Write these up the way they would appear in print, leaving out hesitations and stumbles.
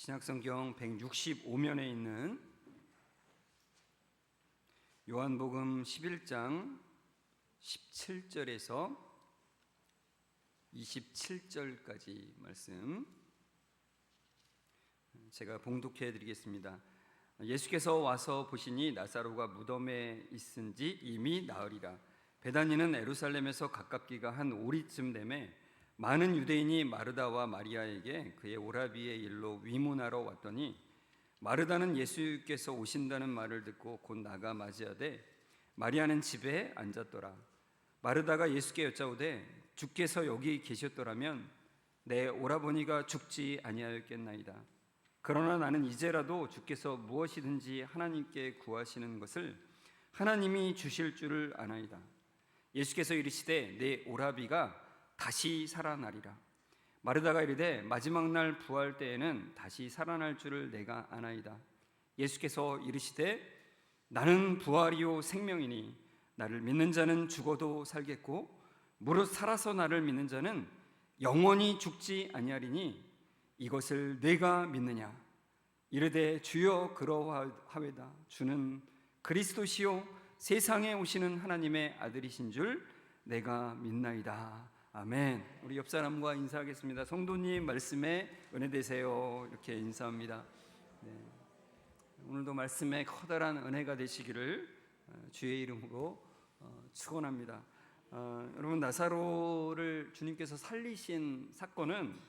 신약성경 165면에 있는 요한복음 11장 17절에서 27절까지 말씀 제가 봉독해 드리겠습니다. 예수께서 와서 보시니 나사로가 무덤에 있은지 이미 나으리라. 베다니는 예루살렘에서 가깝기가 한 오리쯤 되매 많은 유대인이 마르다와 마리아에게 그의 오라비의 일로 위문하러 왔더니 마르다는 예수께서 오신다는 말을 듣고 곧 나가 맞이하되 마리아는 집에 앉았더라. 마르다가 예수께 여짜오되 주께서 여기 계셨더라면 내 오라버니가 죽지 아니하였겠나이다. 그러나 나는 이제라도 주께서 무엇이든지 하나님께 구하시는 것을 하나님이 주실 줄을 아나이다. 예수께서 이르시되 내 오라비가 다시 살아나리라. 마르다가 이르되 마지막 날 부활 때에는 다시 살아날 줄을 내가 아나이다. 예수께서 이르시되 나는 부활이요 생명이니 나를 믿는 자는 죽어도 살겠고 무릇 살아서 나를 믿는 자는 영원히 죽지 아니하리니 이것을 내가 믿느냐. 이르되 주여 그러하외다. 주는 그리스도시요 세상에 오시는 하나님의 아들이신 줄 내가 믿나이다. 아멘. 우리 옆 사람과 인사하겠습니다. 성도님 말씀에 은혜 되세요. 이렇게 인사합니다. 네. 오늘도 말씀에 커다란 은혜가 되시기를 주의 이름으로 축원합니다. 여러분, 나사로를 주님께서 살리신 사건은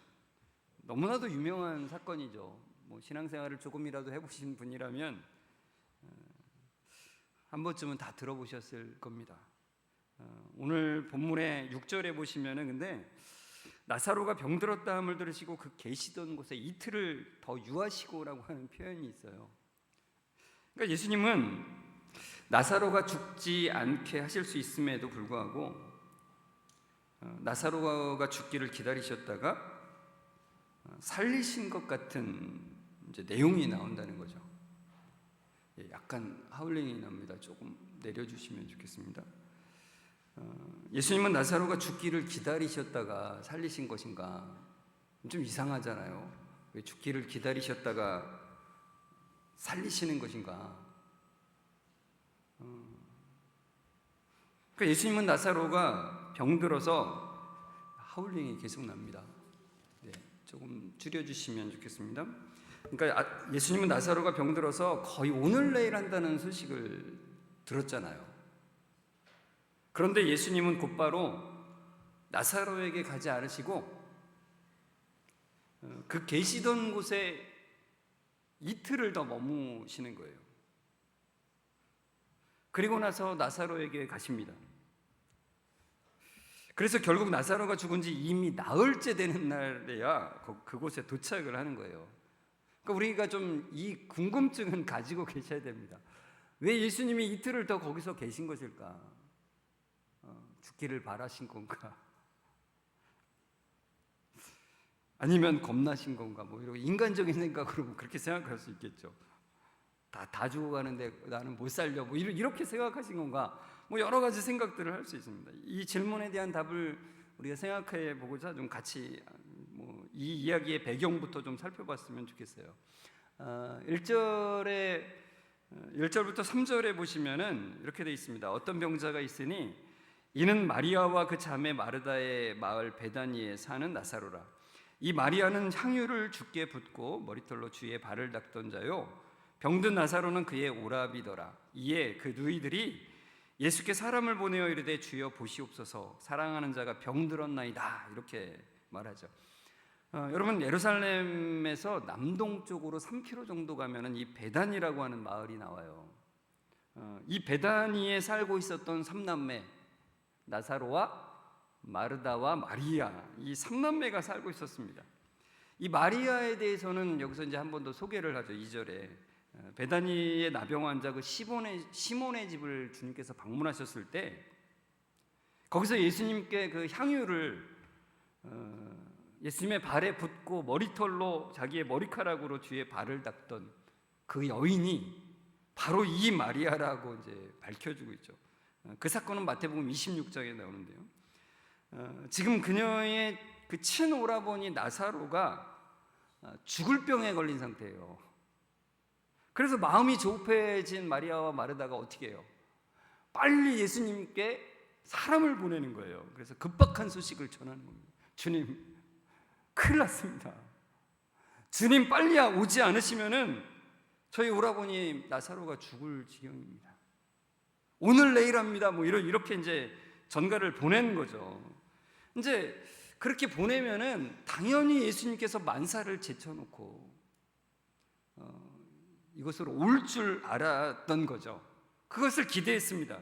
너무나도 유명한 사건이죠. 신앙생활을 조금이라도 해보신 분이라면 한 번쯤은 다 들어보셨을 겁니다. 오늘 본문의 6절에 보시면은 근데 나사로가 병들었다 함을 들으시고 그 계시던 곳에 이틀을 더 유하시고라고 하는 표현이 있어요. 그러니까 예수님은 나사로가 죽지 않게 하실 수 있음에도 불구하고 나사로가 죽기를 기다리셨다가 살리신 것 같은 이제 내용이 나온다는 거죠. 약간 하울링이 납니다. 조금 내려주시면 좋겠습니다. 예수님은 나사로가 죽기를 기다리셨다가 살리신 것인가? 좀 이상하잖아요. 왜 죽기를 기다리셨다가 살리시는 것인가? 그러니까 예수님은 나사로가 병들어서 하울링이 계속 납니다. 네, 조금 줄여주시면 좋겠습니다. 그러니까 예수님은 나사로가 병들어서 거의 오늘 내일 한다는 소식을 들었잖아요. 그런데 예수님은 곧바로 나사로에게 가지 않으시고 그 계시던 곳에 이틀을 더 머무시는 거예요. 그리고 나서 나사로에게 가십니다. 그래서 결국 나사로가 죽은 지 이미 나흘째 되는 날에야 그곳에 도착을 하는 거예요. 그러니까 우리가 좀 이 궁금증은 가지고 계셔야 됩니다. 왜 예수님이 이틀을 더 거기서 계신 것일까? 죽기를 바라신 건가? 아니면 겁나신 건가? 이런 인간적인 생각으로 그렇게 생각할 수 있겠죠. 다 죽어가는데 나는 못 살려. 이렇게 생각하신 건가? 여러 가지 생각들을 할 수 있습니다. 이 질문에 대한 답을 우리가 생각해 보고자 좀 같이 이 이야기의 배경부터 좀 살펴봤으면 좋겠어요. 1절부터 3절에 보시면은 이렇게 되어 있습니다. 어떤 병자가 있으니 이는 마리아와 그 자매 마르다의 마을 베다니에 사는 나사로라. 이 마리아는 향유를 주께 붓고 머리털로 주의 발을 닦던 자요, 병든 나사로는 그의 오라비더라. 이에 그 누이들이 예수께 사람을 보내어 이르되 주여 보시옵소서, 사랑하는 자가 병들었나이다. 이렇게 말하죠. 여러분, 예루살렘에서 남동쪽으로 3km 정도 가면은 이 베다니라고 하는 마을이 나와요. 이 베다니에 살고 있었던 3남매 나사로와 마르다와 마리아, 이 3남매가 살고 있었습니다. 이 마리아에 대해서는 여기서 이제 한 번 더 소개를 하죠. 2절에 베다니의 나병 환자 그 시몬의 집을 주님께서 방문하셨을 때 거기서 예수님께 그 향유를 예수님의 발에 붓고 머리털로 자기의 머리카락으로 주의 발을 닦던 그 여인이 바로 이 마리아라고 이제 밝혀주고 있죠. 그 사건은 마태복음 26장에 나오는데요. 지금 그녀의 그 친오라버니 나사로가 죽을 병에 걸린 상태예요. 그래서 마음이 조급해진 마리아와 마르다가 어떻게 해요? 빨리 예수님께 사람을 보내는 거예요. 그래서 급박한 소식을 전하는 겁니다. 주님, 큰일 났습니다. 주님 빨리 오지 않으시면은 저희 오라버니 나사로가 죽을 지경입니다. 오늘 내일 합니다. 뭐 이렇게 이제 전가를 보낸 거죠. 이제 그렇게 보내면은 당연히 예수님께서 만사를 제쳐놓고 이것으로 올 줄 알았던 거죠. 그것을 기대했습니다.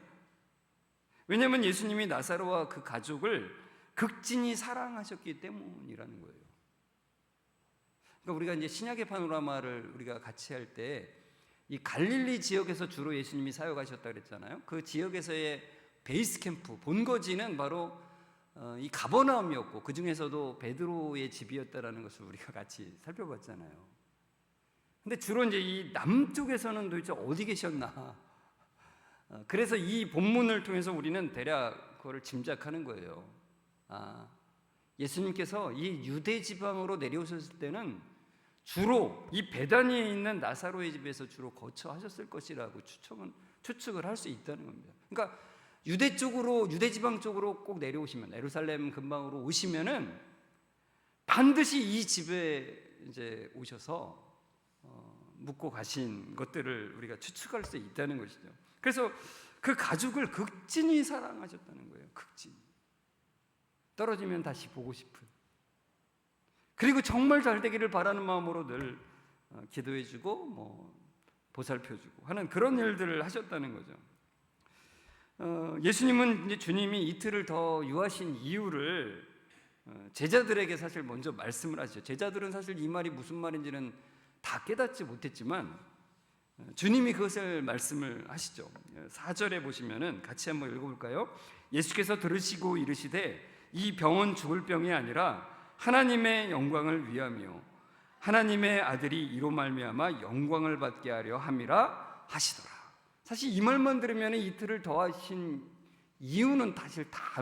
왜냐하면 예수님이 나사로와 그 가족을 극진히 사랑하셨기 때문이라는 거예요. 그러니까 우리가 이제 신약의 파노라마를 우리가 같이 할 때 이 갈릴리 지역에서 주로 예수님이 사역하셨다 그랬잖아요. 그 지역에서의 베이스 캠프 본거지는 바로 이 가버나움이었고 그 중에서도 베드로의 집이었다라는 것을 우리가 같이 살펴봤잖아요. 근데 주로 이제 이 남쪽에서는 도대체 어디 계셨나? 그래서 이 본문을 통해서 우리는 대략 그거를 짐작하는 거예요. 예수님께서 이 유대 지방으로 내려오셨을 때는 주로 이 베다니에 있는 나사로의 집에서 주로 거처하셨을 것이라고 추측을 할 수 있다는 겁니다. 그러니까 유대 지방 쪽으로 꼭 내려오시면 예루살렘 근방으로 오시면은 반드시 이 집에 이제 오셔서 묵고 가신 것들을 우리가 추측할 수 있다는 것이죠. 그래서 그 가족을 극진히 사랑하셨다는 거예요. 극진히. 떨어지면 다시 보고 싶은. 그리고 정말 잘 되기를 바라는 마음으로 늘 기도해주고 뭐 보살펴주고 하는 그런 일들을 하셨다는 거죠. 예수님은 이제 주님이 이틀을 더 유하신 이유를 제자들에게 사실 먼저 말씀을 하시죠. 제자들은 사실 이 말이 무슨 말인지는 다 깨닫지 못했지만 주님이 그것을 말씀을 하시죠. 4절에 보시면은 같이 한번 읽어볼까요? 예수께서 들으시고 이르시되 이 병은 죽을 병이 아니라 하나님의 영광을 위하며 하나님의 아들이 이로 말미암아 영광을 받게 하려 함이라 하시더라. 사실 이 말만 들으면 이틀을 더 하신 이유는 사실 다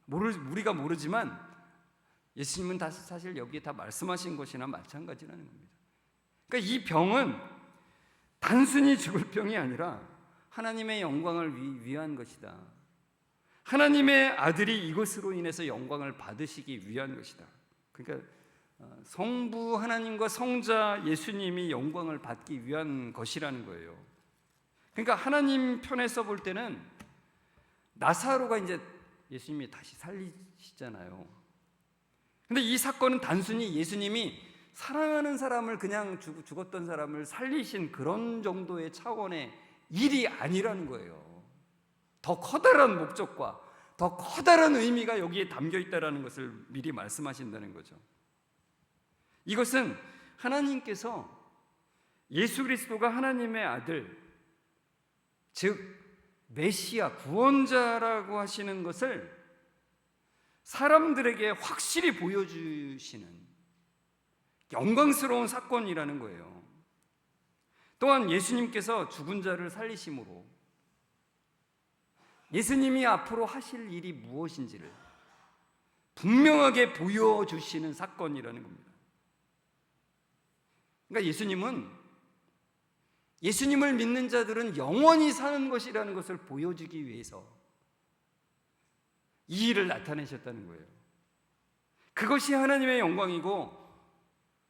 우리가 모르지만 예수님은 사실 여기에 다 말씀하신 것이나 마찬가지라는 겁니다. 그러니까 이 병은 단순히 죽을 병이 아니라 하나님의 영광을 위한 것이다. 하나님의 아들이 이것으로 인해서 영광을 받으시기 위한 것이다. 그러니까 성부 하나님과 성자 예수님이 영광을 받기 위한 것이라는 거예요. 그러니까 하나님 편에서 볼 때는 나사로가 이제 예수님이 다시 살리시잖아요. 근데 이 사건은 단순히 예수님이 사랑하는 사람을 그냥 죽었던 사람을 살리신 그런 정도의 차원의 일이 아니라는 거예요. 더 커다란 목적과 더 커다란 의미가 여기에 담겨 있다는 것을 미리 말씀하신다는 거죠. 이것은 하나님께서 예수 그리스도가 하나님의 아들, 즉 메시아 구원자라고 하시는 것을 사람들에게 확실히 보여주시는 영광스러운 사건이라는 거예요. 또한 예수님께서 죽은 자를 살리심으로 예수님이 앞으로 하실 일이 무엇인지를 분명하게 보여주시는 사건이라는 겁니다. 그러니까 예수님을 믿는 자들은 영원히 사는 것이라는 것을 보여주기 위해서 이 일을 나타내셨다는 거예요. 그것이 하나님의 영광이고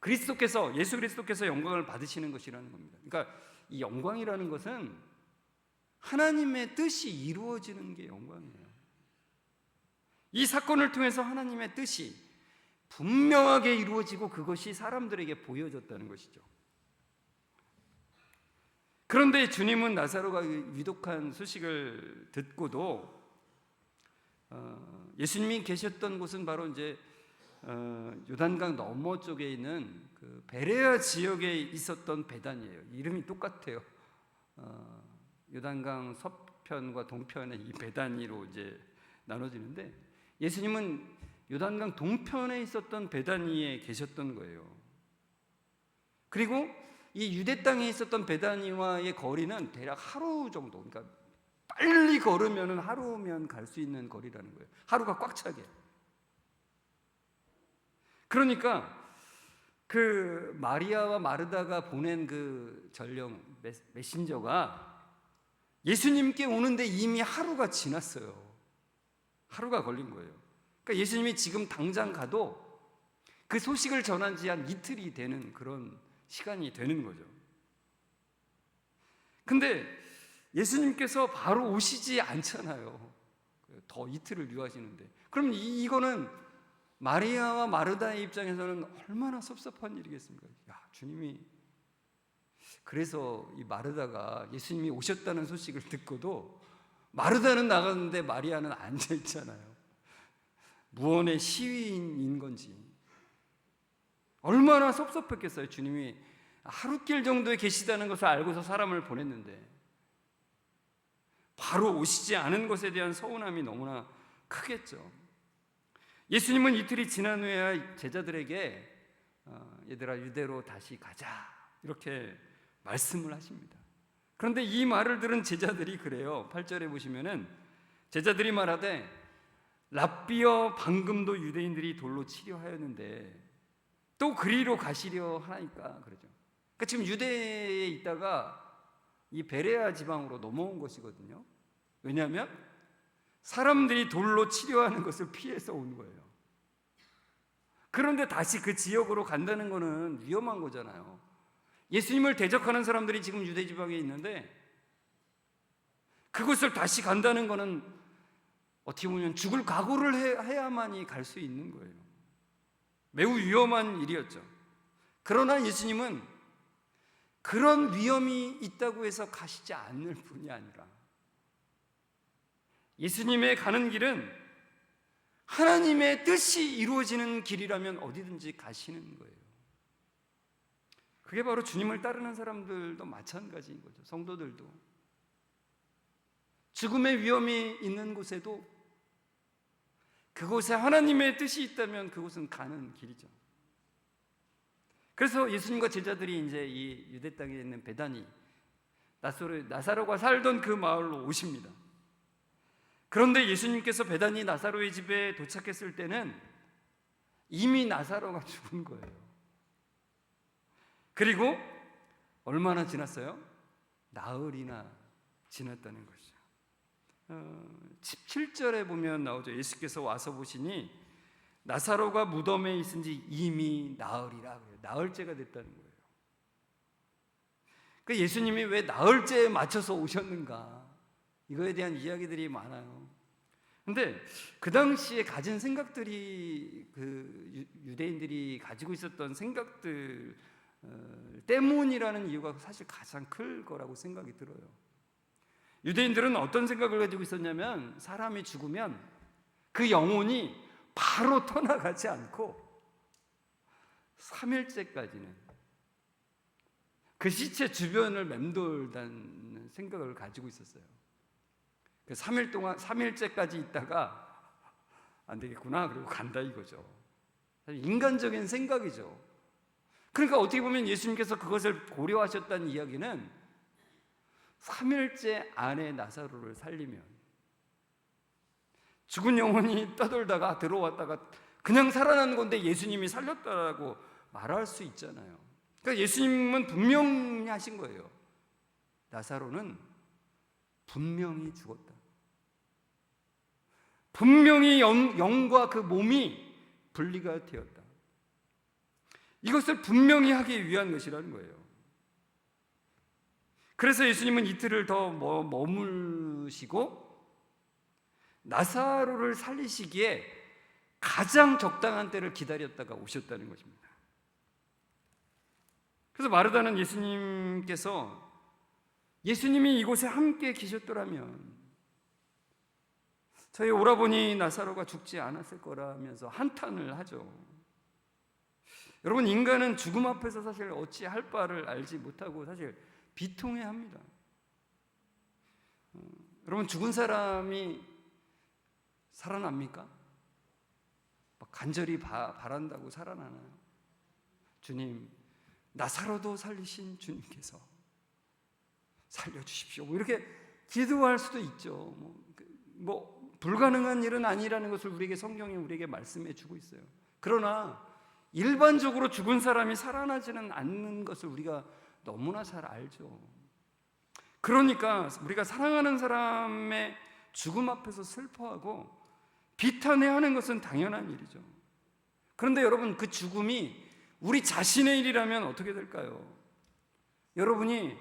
예수 그리스도께서 영광을 받으시는 것이라는 겁니다. 그러니까 이 영광이라는 것은 하나님의 뜻이 이루어지는 게 영광이에요. 이 사건을 통해서 하나님의 뜻이 분명하게 이루어지고 그것이 사람들에게 보여졌다는 것이죠. 그런데 주님은 나사로가 위독한 소식을 듣고도 예수님이 계셨던 곳은 바로 이제 요단강 너머 쪽에 있는 그 베레아 지역에 있었던 베단이에요. 이름이 똑같아요. 요단강 서편과 동편의 이 베다니로 이제 나눠지는데 예수님은 요단강 동편에 있었던 베다니에 계셨던 거예요. 그리고 이 유대 땅에 있었던 베다니와의 거리는 대략 하루 정도, 그러니까 빨리 걸으면 하루면 갈 수 있는 거리라는 거예요. 하루가 꽉 차게. 그러니까 그 마리아와 마르다가 보낸 그 전령 메신저가 예수님께 오는데 이미 하루가 지났어요. 하루가 걸린 거예요. 그러니까 예수님이 지금 당장 가도 그 소식을 전한 지 한 이틀이 되는 그런 시간이 되는 거죠. 근데 예수님께서 바로 오시지 않잖아요. 더 이틀을 유하시는데. 그럼 이거는 마리아와 마르다의 입장에서는 얼마나 섭섭한 일이겠습니까? 야, 주님이, 그래서 이 마르다가 예수님이 오셨다는 소식을 듣고도 마르다는 나갔는데 마리아는 앉아 있잖아요. 무언의 시위인인 건지 얼마나 섭섭했겠어요. 주님이 하루길 정도에 계시다는 것을 알고서 사람을 보냈는데 바로 오시지 않은 것에 대한 서운함이 너무나 크겠죠. 예수님은 이틀이 지난 후에야 제자들에게 얘들아 유대로 다시 가자 이렇게 말씀을 하십니다. 그런데 이 말을 들은 제자들이 그래요. 8절에 보시면은 제자들이 말하되 랍비여 방금도 유대인들이 돌로 치려 하였는데 또 그리로 가시려 하나이까 그러죠. 그러니까 지금 유대에 있다가 이 베레아 지방으로 넘어온 것이거든요. 왜냐하면 사람들이 돌로 치려하는 것을 피해서 온 거예요. 그런데 다시 그 지역으로 간다는 거는 위험한 거잖아요. 예수님을 대적하는 사람들이 지금 유대 지방에 있는데 그곳을 다시 간다는 거는 어떻게 보면 죽을 각오를 해야만이 갈 수 있는 거예요. 매우 위험한 일이었죠. 그러나 예수님은 그런 위험이 있다고 해서 가시지 않을 뿐이 아니라 예수님의 가는 길은 하나님의 뜻이 이루어지는 길이라면 어디든지 가시는 거예요. 그게 바로 주님을 따르는 사람들도 마찬가지인 거죠. 성도들도 죽음의 위험이 있는 곳에도 그곳에 하나님의 뜻이 있다면 그곳은 가는 길이죠. 그래서 예수님과 제자들이 이제 이 유대 땅에 있는 베다니 나사로가 살던 그 마을로 오십니다. 그런데 예수님께서 베다니 나사로의 집에 도착했을 때는 이미 나사로가 죽은 거예요. 그리고 얼마나 지났어요? 나흘이나 지났다는 것이죠. 17절에 보면 나오죠. 예수께서 와서 보시니 나사로가 무덤에 있은 지 이미 나흘이라 그래요. 나흘째가 됐다는 거예요. 그 예수님이 왜 나흘째에 맞춰서 오셨는가? 이거에 대한 이야기들이 많아요. 근데 그 당시에 가진 생각들이 그 유대인들이 가지고 있었던 생각들 때문이라는 이유가 사실 가장 클 거라고 생각이 들어요. 유대인들은 어떤 생각을 가지고 있었냐면 사람이 죽으면 그 영혼이 바로 떠나가지 않고 3일째까지는 그 시체 주변을 맴돌다는 생각을 가지고 있었어요. 3일 동안 3일째까지 있다가 안 되겠구나 그리고 간다 이거죠. 인간적인 생각이죠. 그러니까 어떻게 보면 예수님께서 그것을 고려하셨다는 이야기는 3일째 안에 나사로를 살리면 죽은 영혼이 떠돌다가 들어왔다가 그냥 살아나는 건데 예수님이 살렸다라고 말할 수 있잖아요. 그러니까 예수님은 분명히 하신 거예요. 나사로는 분명히 죽었다. 분명히 영과 그 몸이 분리가 되었다. 이것을 분명히 하기 위한 것이라는 거예요. 그래서 예수님은 이틀을 더 머무시고 나사로를 살리시기에 가장 적당한 때를 기다렸다가 오셨다는 것입니다. 그래서 마르다는 예수님이 이곳에 함께 계셨더라면 저희 오라버니 나사로가 죽지 않았을 거라면서 한탄을 하죠. 여러분, 인간은 죽음 앞에서 사실 어찌할 바를 알지 못하고 사실 비통해합니다. 여러분, 죽은 사람이 살아납니까? 간절히 바란다고 살아나나요? 주님, 나사로도 살리신 주님께서 살려주십시오. 이렇게 기도할 수도 있죠. 불가능한 일은 아니라는 것을 성경이 우리에게 말씀해 주고 있어요. 그러나 일반적으로 죽은 사람이 살아나지는 않는 것을 우리가 너무나 잘 알죠. 그러니까 우리가 사랑하는 사람의 죽음 앞에서 슬퍼하고 비탄해하는 것은 당연한 일이죠. 그런데 여러분, 그 죽음이 우리 자신의 일이라면 어떻게 될까요? 여러분이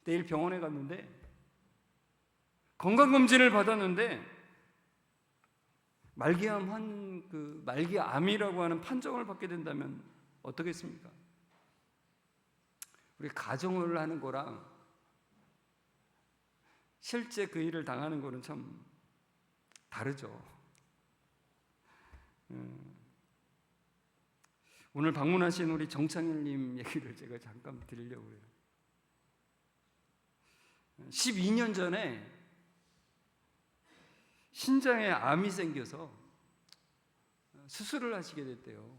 내일 병원에 갔는데 건강검진을 받았는데 말기암이라고 하는 판정을 받게 된다면 어떻겠습니까? 우리 가정을 하는 거랑 실제 그 일을 당하는 거는 참 다르죠. 오늘 방문하신 우리 정창일님 얘기를 제가 잠깐 드리려고 해요. 12년 전에 신장에 암이 생겨서 수술을 하시게 됐대요.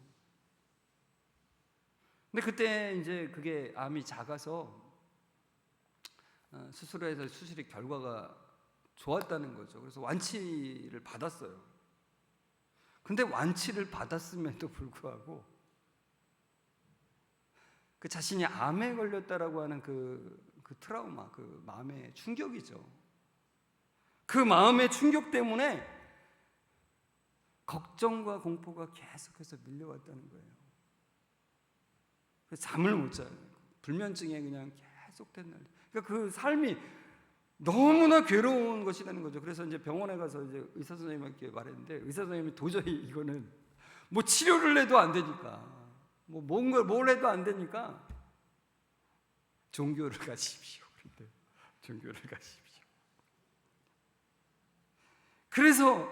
근데 그때 이제 그게 암이 작아서 수술을 해서 수술의 결과가 좋았다는 거죠. 그래서 완치를 받았어요. 근데 완치를 받았음에도 불구하고 그 자신이 암에 걸렸다라고 하는 그 트라우마, 그 마음의 충격이죠. 그 마음의 충격 때문에 걱정과 공포가 계속해서 밀려왔다는 거예요. 그래서 잠을 못 자요. 불면증에 그냥 계속된 날. 그러니까 그 삶이 너무나 괴로운 것이라는 거죠. 그래서 이제 병원에 가서 이제 의사 선생님께 말했는데 의사 선생님이 도저히 이거는 뭐 치료를 해도 안 되니까, 뭘 해도 안 되니까 종교를 가십시오. 그런데 종교를 가십시오. 그래서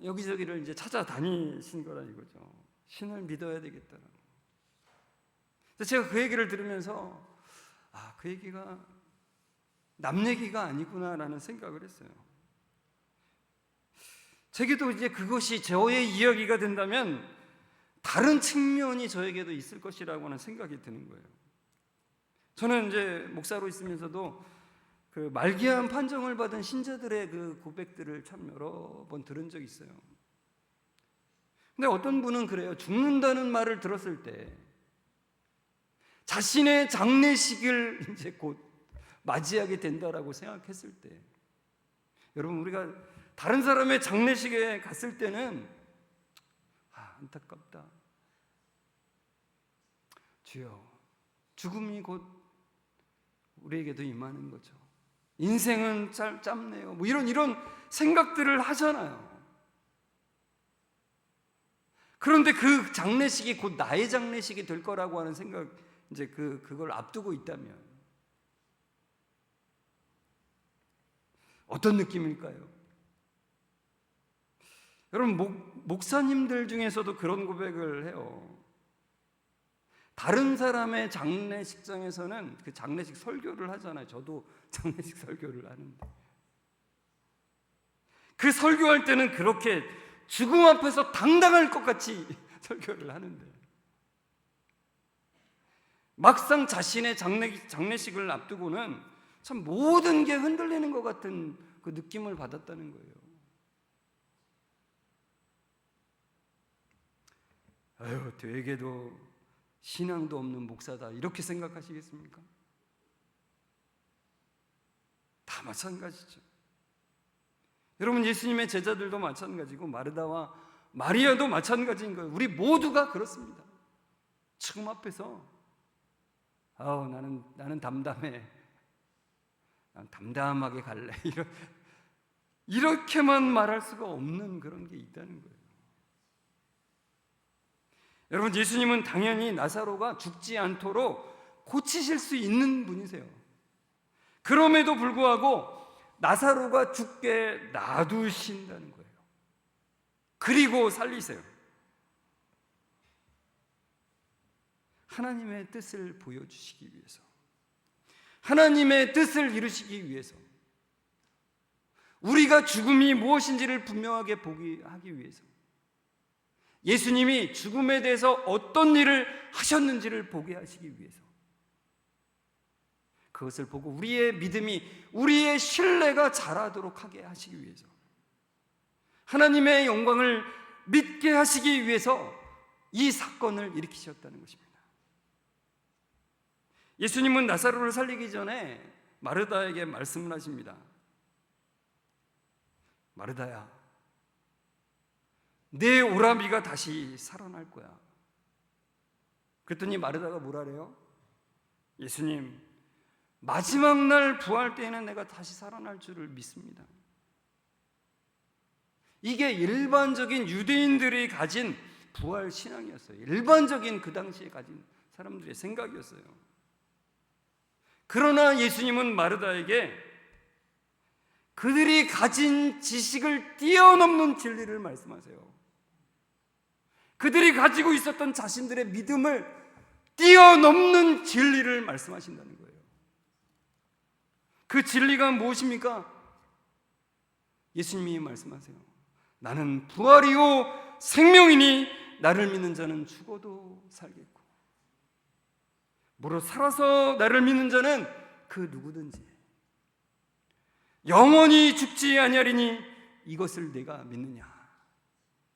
여기저기를 이제 찾아다니신 거라 이거죠. 신을 믿어야 되겠다라고. 제가 그 얘기를 들으면서 그 얘기가 남 얘기가 아니구나라는 생각을 했어요. 제게도 이제 그것이 저의 이야기가 된다면 다른 측면이 저에게도 있을 것이라고 하는 생각이 드는 거예요. 저는 이제 목사로 있으면서도 그 말기암 판정을 받은 신자들의 그 고백들을 참 여러 번 들은 적이 있어요. 근데 어떤 분은 그래요. 죽는다는 말을 들었을 때 자신의 장례식을 이제 곧 맞이하게 된다라고 생각했을 때, 여러분, 우리가 다른 사람의 장례식에 갔을 때는 안타깝다, 주여, 죽음이 곧 우리에게도 임하는 거죠. 인생은 짧네요. 뭐 이런 생각들을 하잖아요. 그런데 그 장례식이 곧 나의 장례식이 될 거라고 하는 생각, 이제 그걸 앞두고 있다면 어떤 느낌일까요? 여러분, 목사님들 중에서도 그런 고백을 해요. 다른 사람의 장례식장에서는 그 장례식 설교를 하잖아요. 저도 장례식 설교를 하는데 그 설교할 때는 그렇게 죽음 앞에서 당당할 것 같이 설교를 하는데 막상 자신의 장례식을 앞두고는 참 모든 게 흔들리는 것 같은 그 느낌을 받았다는 거예요. 되게도 신앙도 없는 목사다, 이렇게 생각하시겠습니까? 다 마찬가지죠. 여러분, 예수님의 제자들도 마찬가지고 마르다와 마리아도 마찬가지인 거예요. 우리 모두가 그렇습니다. 죽음 앞에서 나는 담담해, 난 담담하게 갈래, 이렇게만 말할 수가 없는 그런 게 있다는 거예요. 여러분, 예수님은 당연히 나사로가 죽지 않도록 고치실 수 있는 분이세요. 그럼에도 불구하고 나사로가 죽게 놔두신다는 거예요. 그리고 살리세요. 하나님의 뜻을 보여주시기 위해서, 하나님의 뜻을 이루시기 위해서, 우리가 죽음이 무엇인지를 분명하게 보게 하기 위해서, 예수님이 죽음에 대해서 어떤 일을 하셨는지를 보게 하시기 위해서, 그것을 보고 우리의 믿음이, 우리의 신뢰가 자라도록 하게 하시기 위해서, 하나님의 영광을 믿게 하시기 위해서 이 사건을 일으키셨다는 것입니다. 예수님은 나사로를 살리기 전에 마르다에게 말씀을 하십니다. 마르다야, 내 오라비가 다시 살아날 거야. 그랬더니 마르다가 뭐라래요? 예수님, 마지막 날 부활 때에는 내가 다시 살아날 줄을 믿습니다. 이게 일반적인 유대인들이 가진 부활 신앙이었어요. 일반적인 그 당시에 가진 사람들의 생각이었어요. 그러나 예수님은 마르다에게 그들이 가진 지식을 뛰어넘는 진리를 말씀하세요. 그들이 가지고 있었던 자신들의 믿음을 뛰어넘는 진리를 말씀하신다는 거예요. 그 진리가 무엇입니까? 예수님이 말씀하세요. 나는 부활이요 생명이니 나를 믿는 자는 죽어도 살겠고 무릇 살아서 나를 믿는 자는 그 누구든지 영원히 죽지 아니하리니 이것을 내가 믿느냐,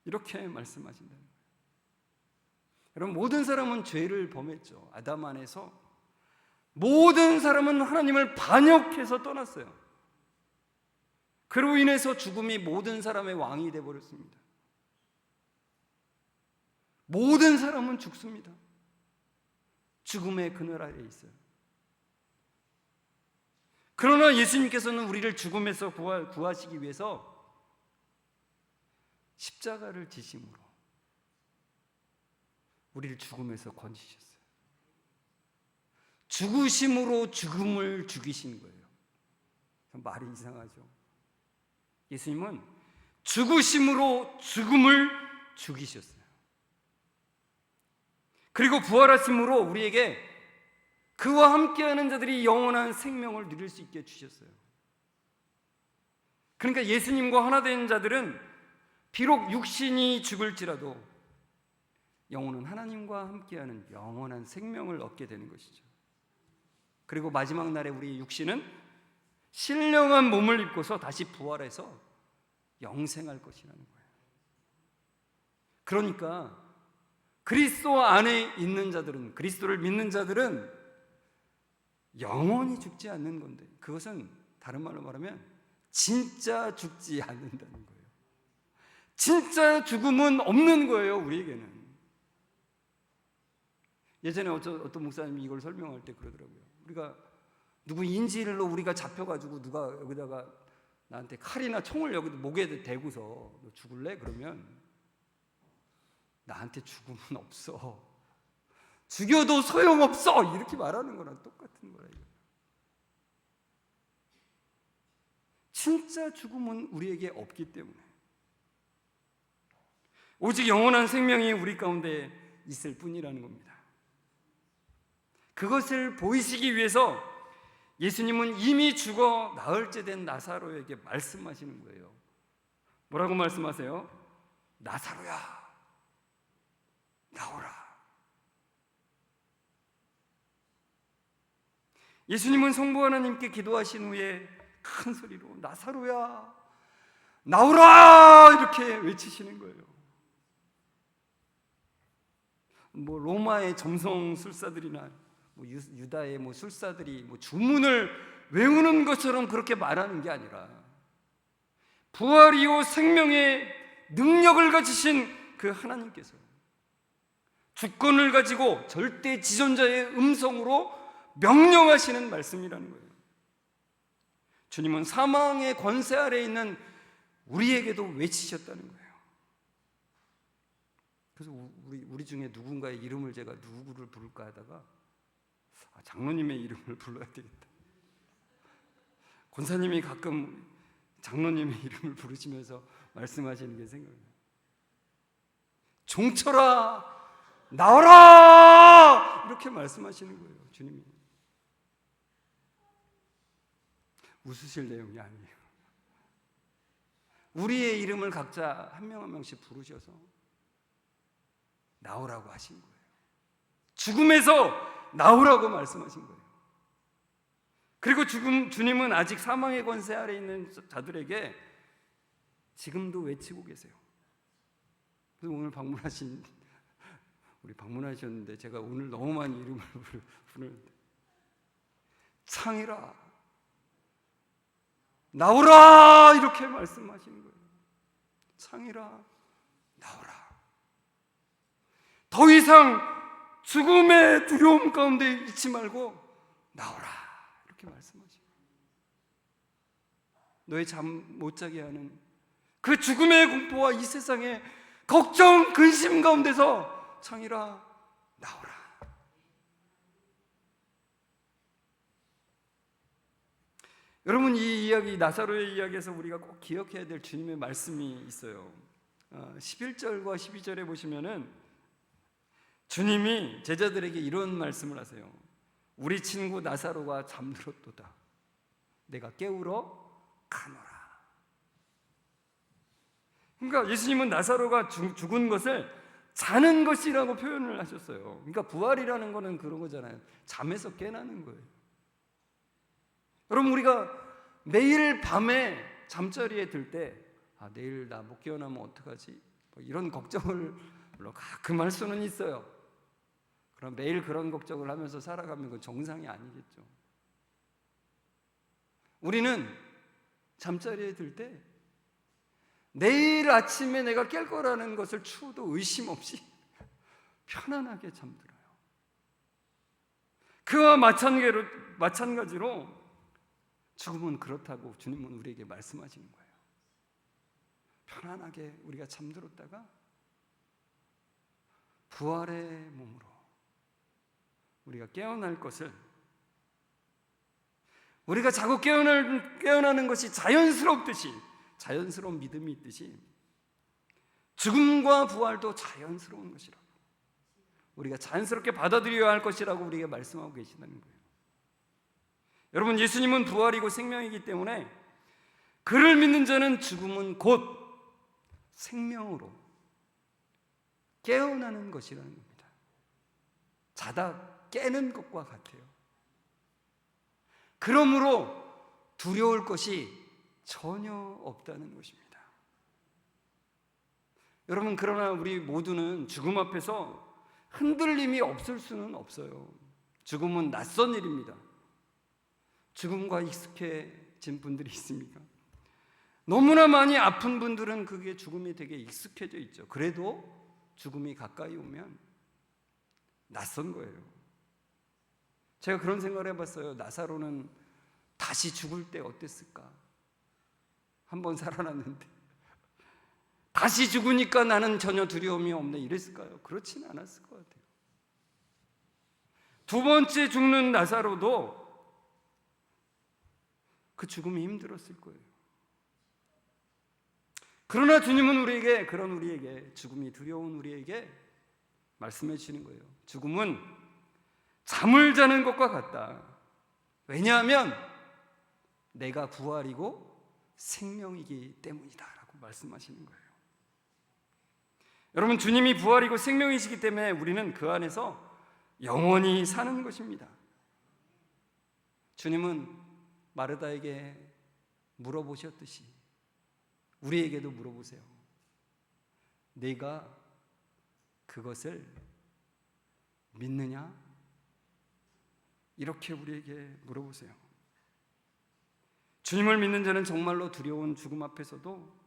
이렇게 말씀하신다는 거예요. 여러분, 모든 사람은 죄를 범했죠. 아담 안에서 모든 사람은 하나님을 반역해서 떠났어요. 그로 인해서 죽음이 모든 사람의 왕이 되어버렸습니다. 모든 사람은 죽습니다. 죽음의 그늘 아래에 있어요. 그러나 예수님께서는 우리를 죽음에서 구하시기 위해서 십자가를 지심으로 우리를 죽음에서 건지셨어요. 죽으심으로 죽음을 죽이신 거예요. 말이 이상하죠. 예수님은 죽으심으로 죽음을 죽이셨어요. 그리고 부활하심으로 우리에게 그와 함께하는 자들이 영원한 생명을 누릴 수 있게 주셨어요. 그러니까 예수님과 하나 된 자들은 비록 육신이 죽을지라도 영혼은 하나님과 함께하는 영원한 생명을 얻게 되는 것이죠. 그리고 마지막 날에 우리의 육신은 신령한 몸을 입고서 다시 부활해서 영생할 것이라는 거예요. 그러니까 그리스도 안에 있는 자들은, 그리스도를 믿는 자들은 영원히 죽지 않는 건데, 그것은 다른 말로 말하면 진짜 죽지 않는다는 거예요. 진짜 죽음은 없는 거예요, 우리에게는. 예전에 어떤 목사님이 이걸 설명할 때 그러더라고요. 우리가 누구 인질로 우리가 잡혀가지고 누가 여기다가 나한테 칼이나 총을 여기 목에 대고서 너 죽을래? 그러면 나한테 죽음은 없어. 죽여도 소용없어. 이렇게 말하는 거랑 똑같은 거라. 진짜 죽음은 우리에게 없기 때문에 오직 영원한 생명이 우리 가운데 있을 뿐이라는 겁니다. 그것을 보이시기 위해서 예수님은 이미 죽어 나흘째 된 나사로에게 말씀하시는 거예요. 뭐라고 말씀하세요? 나사로야, 나오라. 예수님은 성부 하나님께 기도하신 후에 큰 소리로 나사로야, 나오라, 이렇게 외치시는 거예요. 로마의 점성 술사들이나 유다의 술사들이 주문을 외우는 것처럼 그렇게 말하는 게 아니라 부활이요 생명의 능력을 가지신 그 하나님께서 주권을 가지고 절대 지존자의 음성으로 명령하시는 말씀이라는 거예요. 주님은 사망의 권세 아래에 있는 우리에게도 외치셨다는 거예요. 그래서 우리 중에 누군가의 이름을 제가 누구를 부를까 하다가 장로님의 이름을 불러야 되겠다. 권사님이 가끔 장로님의 이름을 부르시면서 말씀하시는 게 생각나요. 종철아, 나와라! 이렇게 말씀하시는 거예요, 주님이. 웃으실 내용이 아니에요. 우리의 이름을 각자 한 명 한 명씩 부르셔서 나오라고 하신 거예요. 죽음에서 나오라고 말씀하신 거예요. 그리고 주님은 아직 사망의 권세 아래 있는 자들에게 지금도 외치고 계세요. 그래서 오늘 방문하신 우리 방문하셨는데 제가 오늘 너무 많이 이름을 부르는데, 창이라 나오라 이렇게 말씀하시는 거예요. 창이라 나오라. 더 이상 죽음의 두려움 가운데 있지 말고 나오라 이렇게 말씀하시고, 너의 잠 못 자게 하는 그 죽음의 공포와 이 세상의 걱정 근심 가운데서 창이라 나오라. 여러분, 이 이야기, 나사로의 이야기에서 우리가 꼭 기억해야 될 주님의 말씀이 있어요. 11절과 12절에 보시면은 주님이 제자들에게 이런 말씀을 하세요. 우리 친구 나사로가 잠들었도다. 내가 깨우러 가노라. 그러니까 예수님은 나사로가 죽은 것을 자는 것이라고 표현을 하셨어요. 그러니까 부활이라는 거는 그런 거잖아요. 잠에서 깨나는 거예요. 여러분, 우리가 매일 밤에 잠자리에 들 때 내일 나 못 깨어나면 어떡하지? 이런 걱정을 물론 가끔 할 수는 있어요. 그럼 매일 그런 걱정을 하면서 살아가면 그건 정상이 아니겠죠. 우리는 잠자리에 들 때 내일 아침에 내가 깰 거라는 것을 추호도 의심 없이 편안하게 잠들어요. 그와 마찬가지로 죽음은 그렇다고 주님은 우리에게 말씀하시는 거예요. 편안하게 우리가 잠들었다가 부활의 몸으로 우리가 깨어날 것을, 우리가 자꾸 깨어나는 것이 자연스러운 믿음이 있듯이 죽음과 부활도 자연스러운 것이라고, 우리가 자연스럽게 받아들여야 할 것이라고 우리에게 말씀하고 계시다는 거예요. 여러분, 예수님은 부활이고 생명이기 때문에 그를 믿는 자는 죽음은 곧 생명으로 깨어나는 것이라는 겁니다. 자다 깨는 것과 같아요. 그러므로 두려울 것이 전혀 없다는 것입니다. 여러분, 그러나 우리 모두는 죽음 앞에서 흔들림이 없을 수는 없어요. 죽음은 낯선 일입니다. 죽음과 익숙해진 분들이 있습니까? 너무나 많이 아픈 분들은 그게 죽음이 되게 익숙해져 있죠. 그래도 죽음이 가까이 오면 낯선 거예요. 제가 그런 생각을 해봤어요. 나사로는 다시 죽을 때 어땠을까? 한번 살아났는데 다시 죽으니까 나는 전혀 두려움이 없네, 이랬을까요? 그렇지는 않았을 것 같아요. 두 번째 죽는 나사로도 그 죽음이 힘들었을 거예요. 그러나 주님은 우리에게 죽음이 두려운 우리에게 말씀해 주시는 거예요. 죽음은 잠을 자는 것과 같다. 왜냐하면 내가 부활이고 생명이기 때문이다 라고 말씀하시는 거예요. 여러분, 주님이 부활이고 생명이시기 때문에 우리는 그 안에서 영원히 사는 것입니다. 주님은 마르다에게 물어보셨듯이 우리에게도 물어보세요. 네가 그것을 믿느냐? 이렇게 우리에게 물어보세요. 주님을 믿는 자는 정말로 두려운 죽음 앞에서도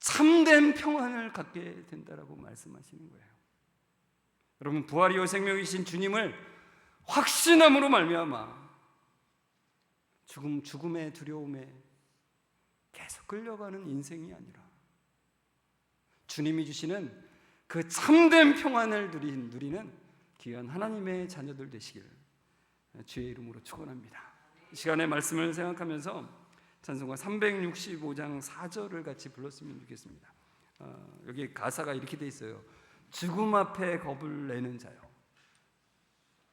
참된 평안을 갖게 된다라고 말씀하시는 거예요. 여러분, 부활이요 생명이신 주님을 확신함으로 말미암아 죽음의 두려움에 계속 끌려가는 인생이 아니라 주님이 주시는 그 참된 평안을 누리는 귀한 하나님의 자녀들 되시길 주의 이름으로 축원합니다. 이 시간의 말씀을 생각하면서 찬송가 365장 4절을 같이 불렀으면 좋겠습니다. 여기 가사가 이렇게 돼 있어요. 죽음 앞에 겁을 내는 자요.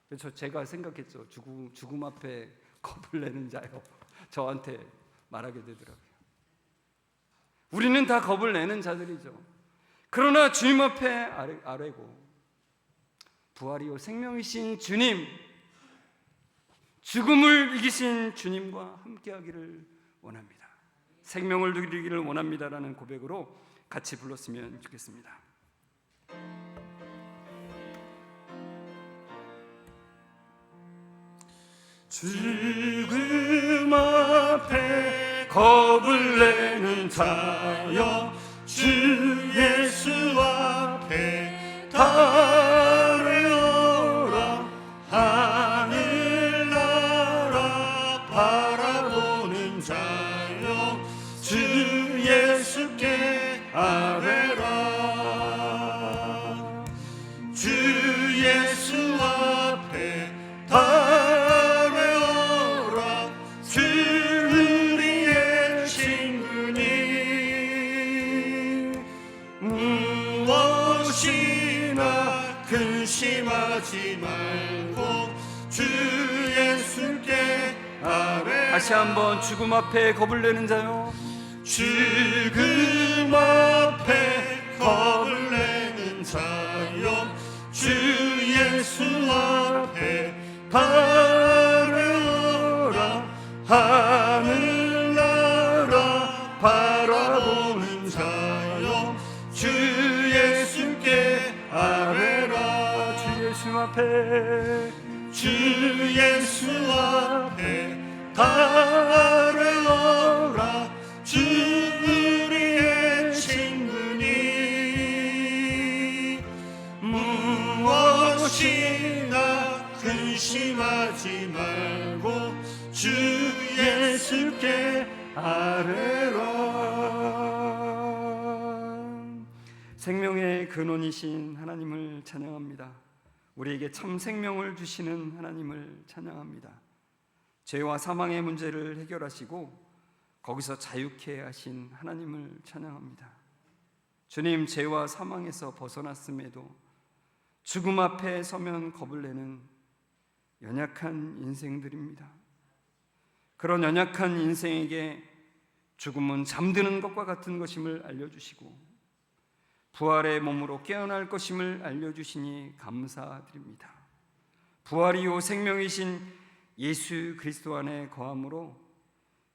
그래서 제가 생각했죠. 죽음 앞에 겁을 내는 자요. 저한테 말하게 되더라고요. 우리는 다 겁을 내는 자들이죠. 그러나 주님 앞에 아뢰고 부활이요 생명이신 주님, 죽음을 이기신 주님과 함께하기를 원합니다. 생명을 누리기를 원합니다라는 고백으로 같이 불렀으면 좋겠습니다. 죽음 앞에 겁을 내는 자여 주 예수 앞에 달려라. 하늘나라 바라보는 자여 주 예수께 아뢰라. 주 예수 앞에 달려라. 주 우리의 친구니 무엇이나 근심하지 말고 주 예수께 아뢰라. 다시 한번 죽음 앞에 겁을 내는 자요 죽음 앞에 겁을 내는 자여 주 예수 앞에 달려라. 하늘나라 바라보는 자여 주 예수께 아뢰라. 주 예수 앞에 주 예수 앞에 달려라. 주 우리의 친구니 무엇이나 근심하지 말고 주 예수께 아뢰라. 생명의 근원이신 하나님을 찬양합니다. 우리에게 참 생명을 주시는 하나님을 찬양합니다. 죄와 사망의 문제를 해결하시고 거기서 자유케 하신 하나님을 찬양합니다. 주님, 죄와 사망에서 벗어났음에도 죽음 앞에 서면 겁을 내는 연약한 인생들입니다. 그런 연약한 인생에게 죽음은 잠드는 것과 같은 것임을 알려주시고 부활의 몸으로 깨어날 것임을 알려주시니 감사드립니다. 부활이요 생명이신 예수 그리스도 안에 거함으로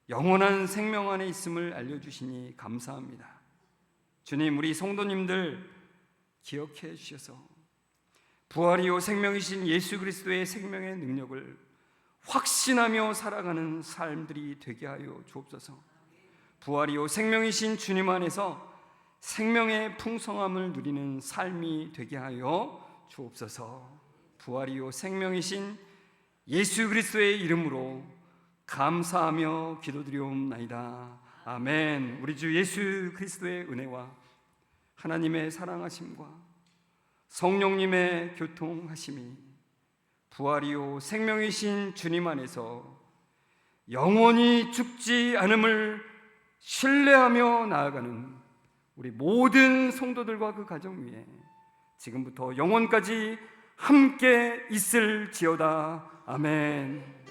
영원한 생명 안에 있음을 알려주시니 감사합니다. 주님, 우리 성도님들 기억해 주셔서 부활이요 생명이신 예수 그리스도의 생명의 능력을 확신하며 살아가는 삶들이 되게 하여 주옵소서. 부활이요 생명이신 주님 안에서 생명의 풍성함을 누리는 삶이 되게 하여 주옵소서. 부활이요 생명이신 예수 그리스도의 이름으로 감사하며 기도드리옵나이다. 아멘. 우리 주 예수 그리스도의 은혜와 하나님의 사랑하심과 성령님의 교통하심이 부활이요 생명이신 주님 안에서 영원히 죽지 않음을 신뢰하며 나아가는 우리 모든 성도들과 그 가정 위에 지금부터 영원까지 함께 있을지어다. 아멘.